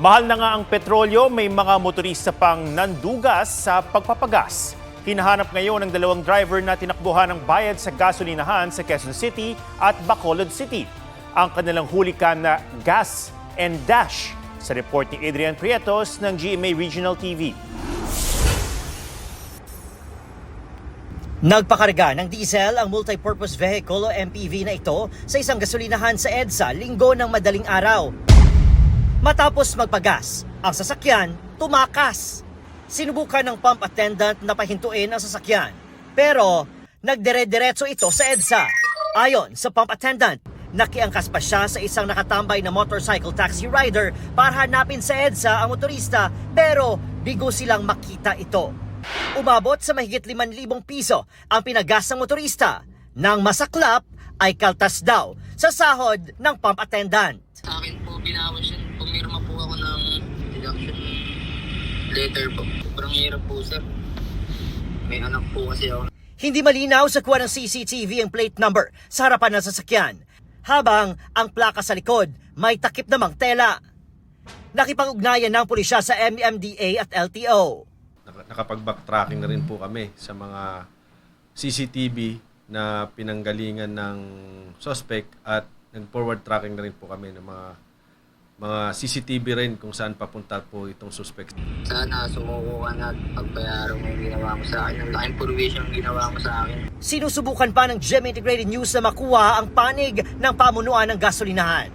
Mahal na nga ang petrolyo, may mga motorista pang nandugas sa pagpapagas. Hinahanap ngayon ng dalawang driver na tinakbuhan ng bayad sa gasolinahan sa Quezon City at Bacolod City. Ang kanilang hulikan na gas and dash sa report ni Adrian Prietos ng GMA Regional TV. Nagpakarga ng diesel ang multipurpose vehicle o MPV na ito sa isang gasolinahan sa EDSA linggo ng madaling araw. Matapos magpagas, ang sasakyan tumakas. Sinubukan ng pump attendant na pahintuin ang sasakyan. Pero nagdire-diretso ito sa EDSA. Ayon sa pump attendant, nakiangkas pa siya sa isang nakatambay na motorcycle taxi rider para hanapin sa EDSA ang motorista pero bigo silang makita ito. Umabot sa mahigit 5,000 piso ang pinagas ng motorista. Nang masaklap ay kaltas daw sa sahod ng pump attendant. Sa akin po, binawas yun. Pumirma po ako ng deduction letter po. Sobrang hirap po, sir. May anak po kasi ako. Hindi malinaw sa kuha ng CCTV ang plate number sa harapan ng sasakyan, habang ang plaka sa likod may takip namang tela. Nakipag-ugnayan ng pulisya sa MMDA at LTO. Nakapag-backtracking na rin po kami sa mga CCTV na pinanggalingan ng suspect at nag-forward tracking na rin po kami ng mga CCTV rin kung saan papunta po itong suspect. Sana sumuko ka na at pagbayaran mo yung ginawa mo sa akin. Ang laking provision yung ginawa mo sa akin. Sinusubukan pa ng GMA Integrated News na makuha ang panig ng pamunuan ng gasolinahan.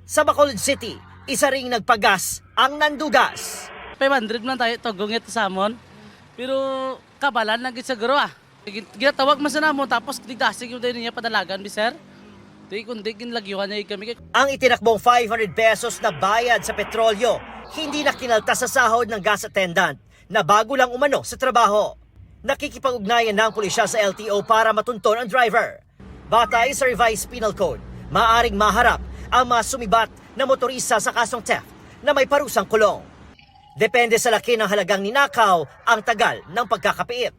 Sa Bacolod City, isa ring nagpagas ang nandugas. 500 man tayo togong ito sa amon. Pero kabalan lang sa garo ah. Ginatawag man sa namo tapos digdasig yung tayo niya padalagan, sir. Di kundi ginlagyuhan niya kami. Ang itinakbong 500 pesos na bayad sa petrolyo, hindi na kinaltas sa sahod ng gas attendant na bago lang umano sa trabaho. Nakikipag-ugnayan ng pulisya sa LTO para matunton ang driver. Batay sa revised penal code, maaring maharap ang mga sumibat na motorista sa kasong theft na may parusang kulong. Depende sa laki ng halagang ninakaw ang tagal ng pagkakapiit.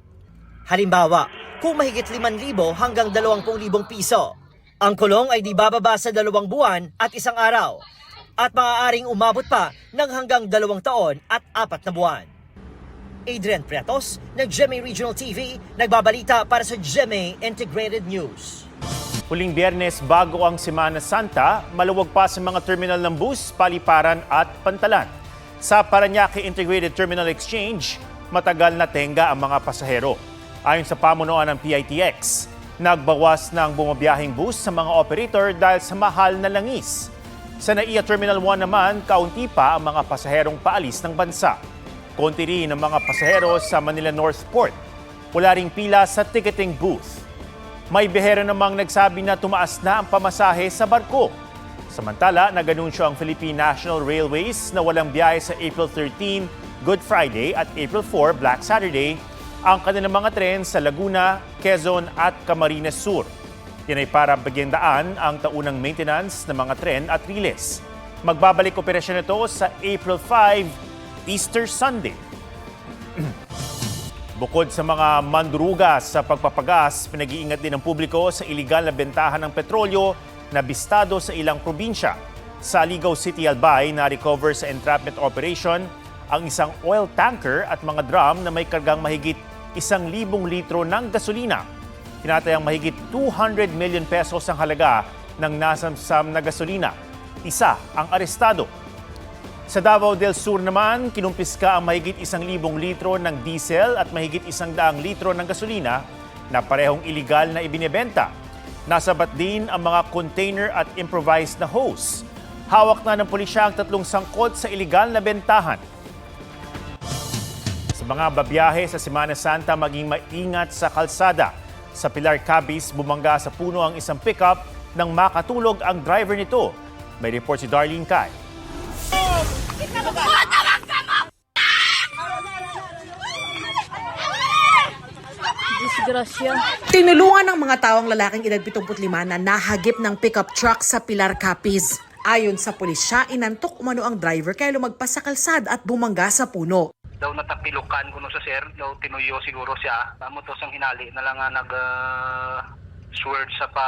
Halimbawa, kung mahigit 5,000 hanggang 20,000 piso, ang kulong ay di bababa sa 2 buwan at 1 araw at maaaring umabot pa ng hanggang 2 taon at 4 na buwan. Adrian Prietos ng GMA Regional TV, nagbabalita para sa GMA Integrated News. Huling Biyernes bago ang Semana Santa, maluwag pa sa mga terminal ng bus, paliparan at pantalan. Sa Parañaque Integrated Terminal Exchange, matagal na tenga ang mga pasahero. Ayon sa pamunuan ng PITX, nagbawas ng bumabiyahing bus sa mga operator dahil sa mahal na langis. Sa NAIA Terminal 1 naman, kaunti pa ang mga pasaherong paalis ng bansa. Konti rin ang mga pasahero sa Manila North Port. Wala ring pila sa ticketing booth. May bihero namang nagsabi na tumaas na ang pamasahe sa barko. Samantala, nag-anunsyo ang Philippine National Railways na walang biyahe sa April 13, Good Friday at April 4, Black Saturday, ang kanilang mga tren sa Laguna, Quezon at Camarines Sur. Yan ay para bagyang daan ang taunang maintenance ng mga tren at riles. Magbabalik operasyon ito sa April 5, Easter Sunday. Bukod sa mga mandurugas sa pagpapagas, pinag-iingat din ng publiko sa iligal na bentahan ng petrolyo na bistado sa ilang probinsya. Sa Aligaw City, Albay, na-recover sa entrapment operation ang isang oil tanker at mga drum na may kargang mahigit 1,000 litro ng gasolina. Tinatayang mahigit 200 million pesos ang halaga ng nasamsam na gasolina. Isa ang arestado. Sa Davao del Sur naman, kinumpiska ang mahigit 1,000 litro ng diesel at mahigit 100 litro ng gasolina na parehong iligal na ibinebenta. Nasabat din ang mga container at improvised na hose. Hawak na ng pulisya ang 3 sangkot sa iligal na bentahan. Sa mga babiyahe sa Semana Santa, maging maingat sa kalsada. Sa Pilar Cabis, bumangga sa puno ang isang pickup nang makatulog ang driver nito. May report si Darlene Kai. Disgrasya. Tinulungan ng mga tao ang lalaking edad 75 na nahagip ng pickup truck sa Pilar Capiz. Ayon sa pulisya, inantok umano ang driver kaya lumagpas sa kalsada at bumangga sa puno. Daw natapilukan ko no sa sir, daw tinuyo siguro siya. Tamo to sang hinali na lang nga swerve sa pa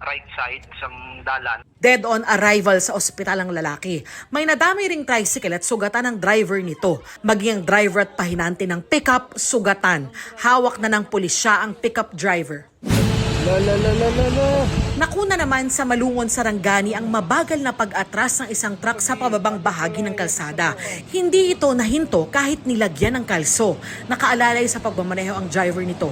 right side sa dalan. Dead on arrival sa ospital ang lalaki. May nadamay ring tricycle at sugatan ng driver nito. Maging ang driver at pahinante ng pickup, sugatan. Hawak na ng pulisya ang pickup driver. Nakuna naman sa Malungon, Sarangani ang mabagal na pag-atras ng isang truck sa pababang bahagi ng kalsada. Hindi ito nahinto kahit nilagyan ng kalso. Nakaalalay sa pagmamaneho ang driver nito.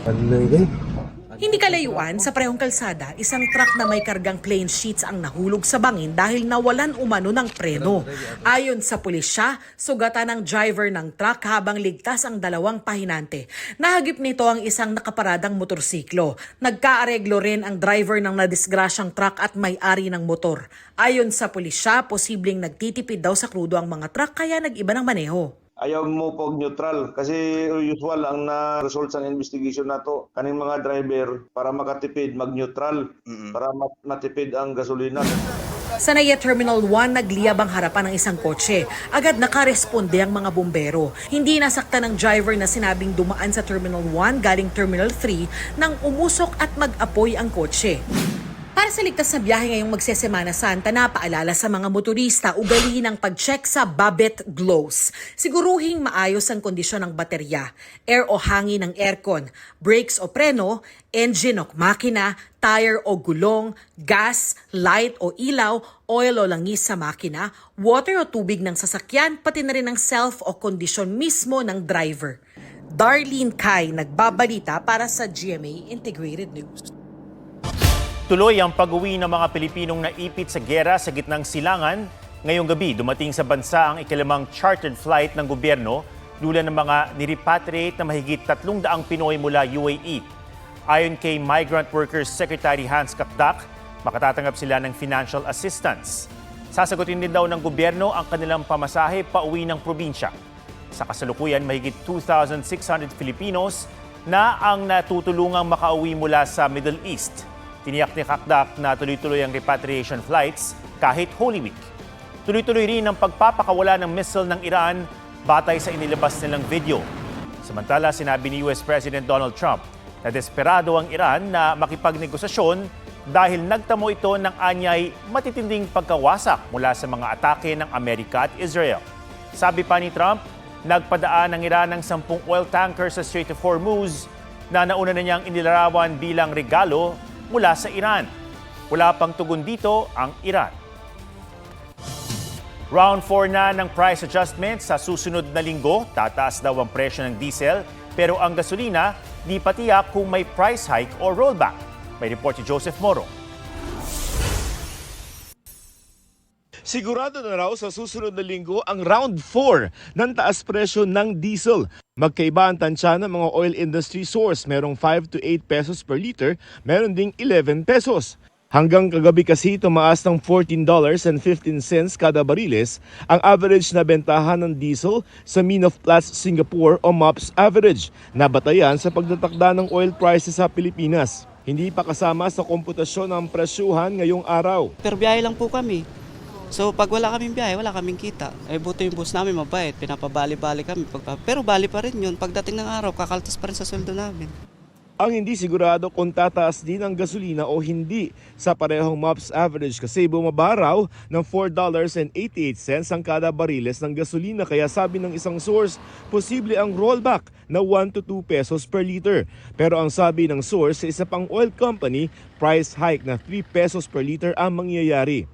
Hindi kalayuan sa parehong kalsada, isang truck na may kargang plain sheets ang nahulog sa bangin dahil nawalan umano ng preno. Ayon sa pulisya, sugatan ng driver ng truck habang ligtas ang dalawang pahinante. Nahagip nito ang isang nakaparadang motorsiklo. Nagkaareglo rin ang driver ng nadisgrasyang truck at may-ari ng motor. Ayon sa pulisya, posibleng nagtitipid daw sa krudo ang mga truck kaya nag-iba ng maneho. Ayaw mo pag neutral kasi usual ang na-result sa investigation nato kaning mga driver para makatipid mag-neutral para matipid ang gasolina. Sa Naya Terminal 1, nagliyab ang harapan ng isang kotse. Agad nakaresponde ang mga bumbero. Hindi nasaktan ng driver na sinabing dumaan sa Terminal 1 galing Terminal 3 nang umusok at mag-apoy ang kotse. Para sa ligtas na biyahe ngayong magsesemana Santa, napaalala sa mga motorista ugalihin ang pag-check sa Babet Glows. Siguruhing maayos ang kondisyon ng baterya, air o hangin ng aircon, brakes o preno, engine o makina, tire o gulong, gas, light o ilaw, oil o langis sa makina, water o tubig ng sasakyan, pati na rin ang self o kondisyon mismo ng driver. Darlene Kai, nagbabalita para sa GMA Integrated News. Tuloy ang pag-uwi ng mga Pilipinong naipit sa giyera sa gitnang silangan. Ngayong gabi, dumating sa bansa ang ikalimang chartered flight ng gobyerno dula ng mga nirepatriate na mahigit 300 Pinoy mula UAE. Ayon kay Migrant Workers Secretary Hans Kakdak, makatatanggap sila ng financial assistance. Sasagutin din daw ng gobyerno ang kanilang pamasahe pauwi ng probinsya. Sa kasalukuyan, mahigit 2,600 Filipinos na ang natutulungang makauwi mula sa Middle East. Tiniyak ni Kakdak na tuloy-tuloy ang repatriation flights kahit Holy Week. Tuloy-tuloy rin ang pagpapakawala ng missile ng Iran batay sa inilabas nilang video. Samantala, sinabi ni US President Donald Trump na desperado ang Iran na makipagnegosasyon dahil nagtamo ito ng anyay matitinding pagkawasak mula sa mga atake ng Amerika at Israel. Sabi pa ni Trump, nagpadaan ng Iran ng 10 oil tankers sa Strait of Hormuz na nauna na niyang inilarawan bilang regalo mula sa Iran. Wala pang tugon dito ang Iran. Round 4 na ng price adjustment sa susunod na linggo. Tataas daw ang presyo ng diesel pero ang gasolina di pa tiyak kung may price hike o rollback. May report si Joseph Moro. Sigurado na raw sa susunod na linggo ang round 4 ng taas presyo ng diesel. Magkaiba ang tansya ng mga oil industry source. Merong 5 to 8 pesos per liter, meron ding 11 pesos. Hanggang kagabi kasi tumaas ng $14.15 kada bariles ang average na bentahan ng diesel sa Mean of Platts Singapore o MOPS average na batayan sa pagtatakda ng oil prices sa Pilipinas. Hindi pa kasama sa komputasyon ng presyuhan ngayong araw. Per biyahe lang po kami. So pag wala kaming biyahe, wala kaming kita. Buto yung boss namin mabait, pinapabali-bali kami. Pero bali pa rin yun. Pagdating ng araw, kakaltas pa rin sa sweldo namin. Ang hindi sigurado kung tataas din ang gasolina o hindi sa parehong MOPS average kasi bumaba raw ng $4.88 ang kada bariles ng gasolina. Kaya sabi ng isang source, posible ang rollback na 1 to 2 pesos per liter. Pero ang sabi ng source sa isa pang oil company, price hike na 3 pesos per liter ang mangyayari.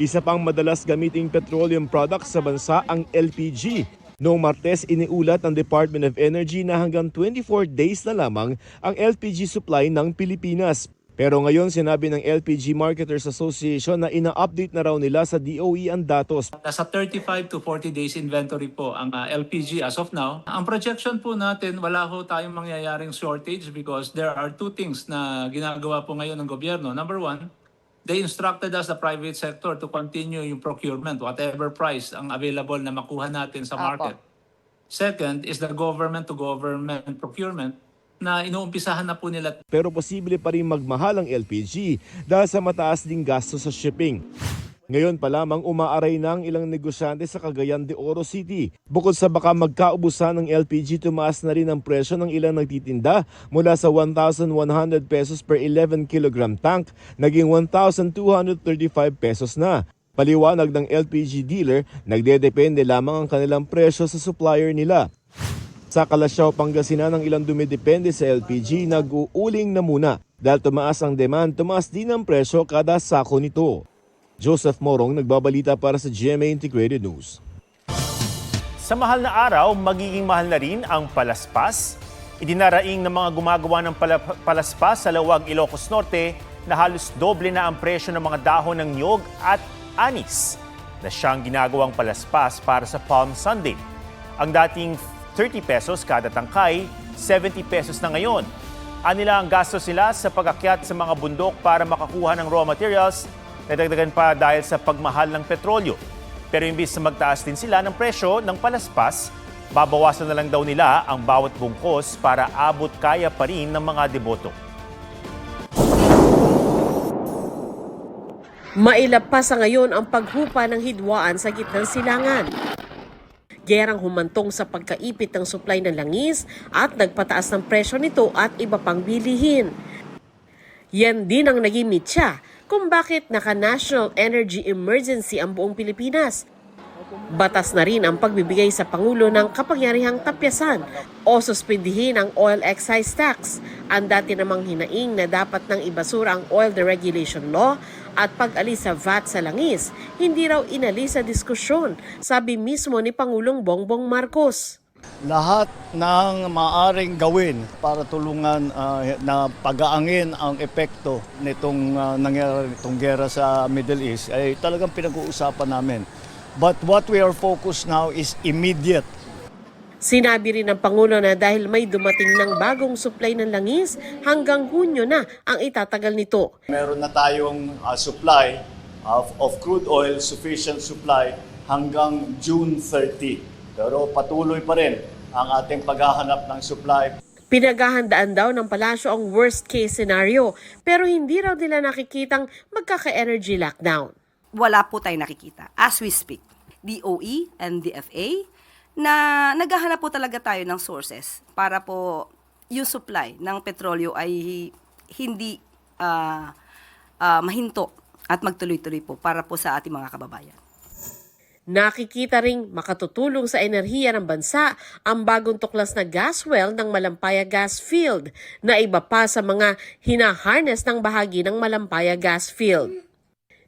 Isa pang madalas gamiting petroleum product sa bansa ang LPG. Noong Martes, iniulat ng Department of Energy na hanggang 24 days na lamang ang LPG supply ng Pilipinas. Pero ngayon sinabi ng LPG Marketers Association na ina-update na raw nila sa DOE ang datos. Nasa 35 to 40 days inventory po ang LPG as of now. Ang projection po natin, wala ho tayong mangyayaring shortage because there are two things na ginagawa po ngayon ng gobyerno. Number one, they instructed us, the private sector, to continue yung procurement, whatever price ang available na makuha natin sa market. Second is the government-to-government procurement na inuumpisahan na po nila. Pero posible pa rin magmahal ang LPG dahil sa mataas ding gasto sa shipping. Ngayon pa lamang umaaray na ang ilang negosyante sa Cagayan de Oro City. Bukod sa baka magkaubusan ng LPG, tumaas na rin ang presyo ng ilang nagtitinda mula sa 1,100 pesos per 11 kilogram tank, naging 1,235 pesos na. Paliwanag ng LPG dealer, nagdedepende lamang ang kanilang presyo sa supplier nila. Sa Kalasyaw, Pangasinan, ang ilang dumidepende sa LPG nag-uuling na muna. Dahil tumaas ang demand, tumaas din ang presyo kada sako nito. Joseph Morong, nagbabalita para sa GMA Integrated News. Sa mahal na araw, magiging mahal na rin ang palaspas. Idinaraing ng mga gumagawa ng palaspas sa Lawag, Ilocos Norte na halos doble na ang presyo ng mga dahon ng niyog at anis na siyang ginagawang palaspas para sa Palm Sunday. Ang dating 30 pesos kada tangkay, 70 pesos na ngayon. Anila ang gastos nila sa pag-akyat sa mga bundok para makakuha ng raw materials, nadagdagan pa dahil sa pagmahal ng petrolyo. Pero imbis na magtaas din sila ng presyo ng palaspas, babawasan na lang daw nila ang bawat bungkos para abot kaya pa rin ng mga deboto. Mailap pa sa ngayon ang paghupa ng hidwaan sa gitnang silangan. Gerang humantong sa pagkaipit ng supply ng langis at nagpataas ng presyo nito at iba pang bilihin. Yan din ang naging mitya kung bakit naka-national energy emergency ang buong Pilipinas. Batas na rin ang pagbibigay sa Pangulo ng kapangyarihang tapyasan o suspindihin ang oil excise tax. Ang dati namang hinaing na dapat nang ibasura ang oil deregulation law at pag-alis sa VAT sa langis, hindi raw inalis sa diskusyon, sabi mismo ni Pangulong Bongbong Marcos. Lahat ng maaaring gawin para tulungan na pagaangin ang epekto nitong nangyari nitong gera sa Middle East ay talagang pinag-uusapan namin. But what we are focused now is immediate. Sinabi rin ng Pangulo na dahil may dumating ng bagong supply ng langis, hanggang Hunyo na ang itatagal nito. Meron na tayong supply of crude oil, sufficient supply hanggang June 30. Pero patuloy pa rin ang ating paghahanap ng supply. Pinaghahandaan daw ng palasyo ang worst case scenario, pero hindi raw nila nakikitang magkaka-energy lockdown. Wala po tayo nakikita as we speak. DOE and DFA na naghahanap po talaga tayo ng sources para po yung supply ng petrolyo ay hindi mahinto at magtuloy-tuloy po para po sa ating mga kababayan. Nakikita ring makatutulong sa enerhiya ng bansa ang bagong tuklas na gas well ng Malampaya Gas Field na iba pa sa mga hinaharness ng bahagi ng Malampaya Gas Field.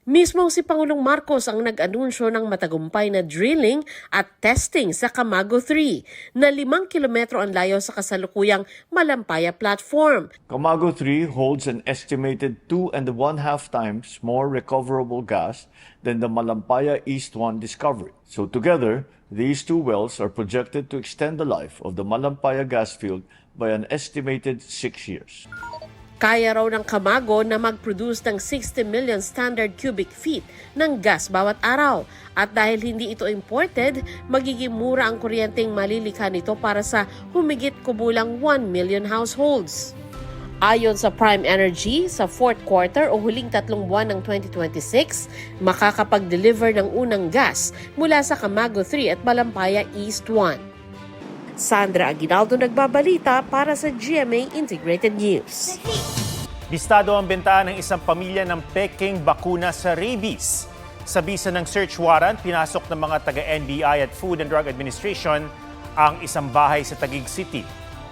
Mismo si Pangulong Marcos ang nag-anunsyo ng matagumpay na drilling at testing sa Camago 3 na 5 kilometro ang layo sa kasalukuyang Malampaya platform. Camago 3 holds an estimated 2.5 times more recoverable gas than the Malampaya East 1 discovery. So together, these two wells are projected to extend the life of the Malampaya gas field by an estimated 6 years. Kaya raw ng Camago na mag-produce ng 60 million standard cubic feet ng gas bawat araw. At dahil hindi ito imported, magiging mura ang kuryenteng malilikha nito para sa humigit kubulang 1 million households. Ayon sa Prime Energy, sa fourth quarter o huling 3 buwan ng 2026, makakapag-deliver ng unang gas mula sa Camago 3 at Malampaya East 1. Sandra Aguinaldo nagbabalita para sa GMA Integrated News. Bistado ang benta ng isang pamilya ng peking bakuna sa rabies. Sa bisa ng search warrant, pinasok ng mga taga-NBI at Food and Drug Administration ang isang bahay sa Taguig City.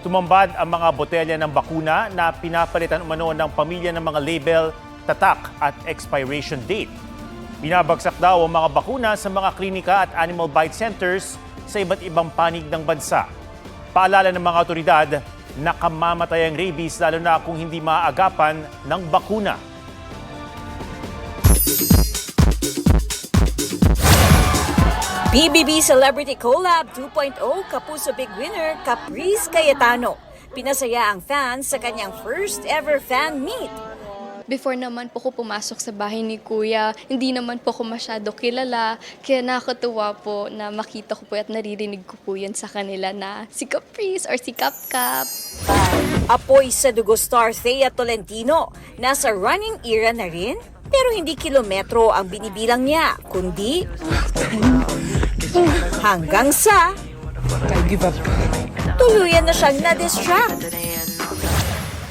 Tumambad ang mga botelya ng bakuna na pinapalitan umano ng pamilya ng mga label, tatak at expiration date. Binabagsak daw ang mga bakuna sa mga klinika at animal bite centers sa iba't ibang panig ng bansa. Paalala ng mga otoridad, nakamamatay ang rabies lalo na kung hindi maaagapan ng bakuna. PBB Celebrity Collab 2.0 Kapuso Big Winner Caprice Cayetano. Pinasaya ang fans sa kanyang first ever fan meet. Before naman po ko pumasok sa bahay ni Kuya, hindi naman po ko masyado kilala. Kaya nakakatuwa po na makita ko po at naririnig ko po yan sa kanila na si Caprice or si Kapkap. Apoy sa dugo star Thea Tolentino, nasa running era na rin Pero hindi kilometro ang binibilang niya, kundi hanggang sa tuluyan na siyang na-distract.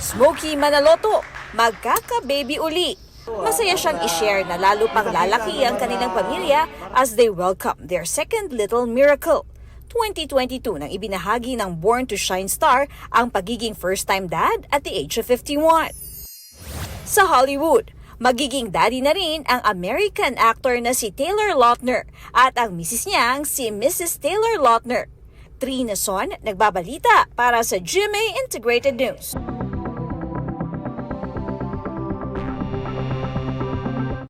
Smokey Manaloto, magkaka-baby uli. Masaya siyang i-share na lalo pang lalaki ang kanilang pamilya as they welcome their second little miracle. 2022 nang ibinahagi ng Born to Shine star ang pagiging first-time dad at the age of 51. Sa Hollywood, magiging daddy na rin ang American actor na si Taylor Lautner at ang misis niyang si Mrs. Taylor Lautner. Trina Son, nagbabalita para sa GMA Integrated News.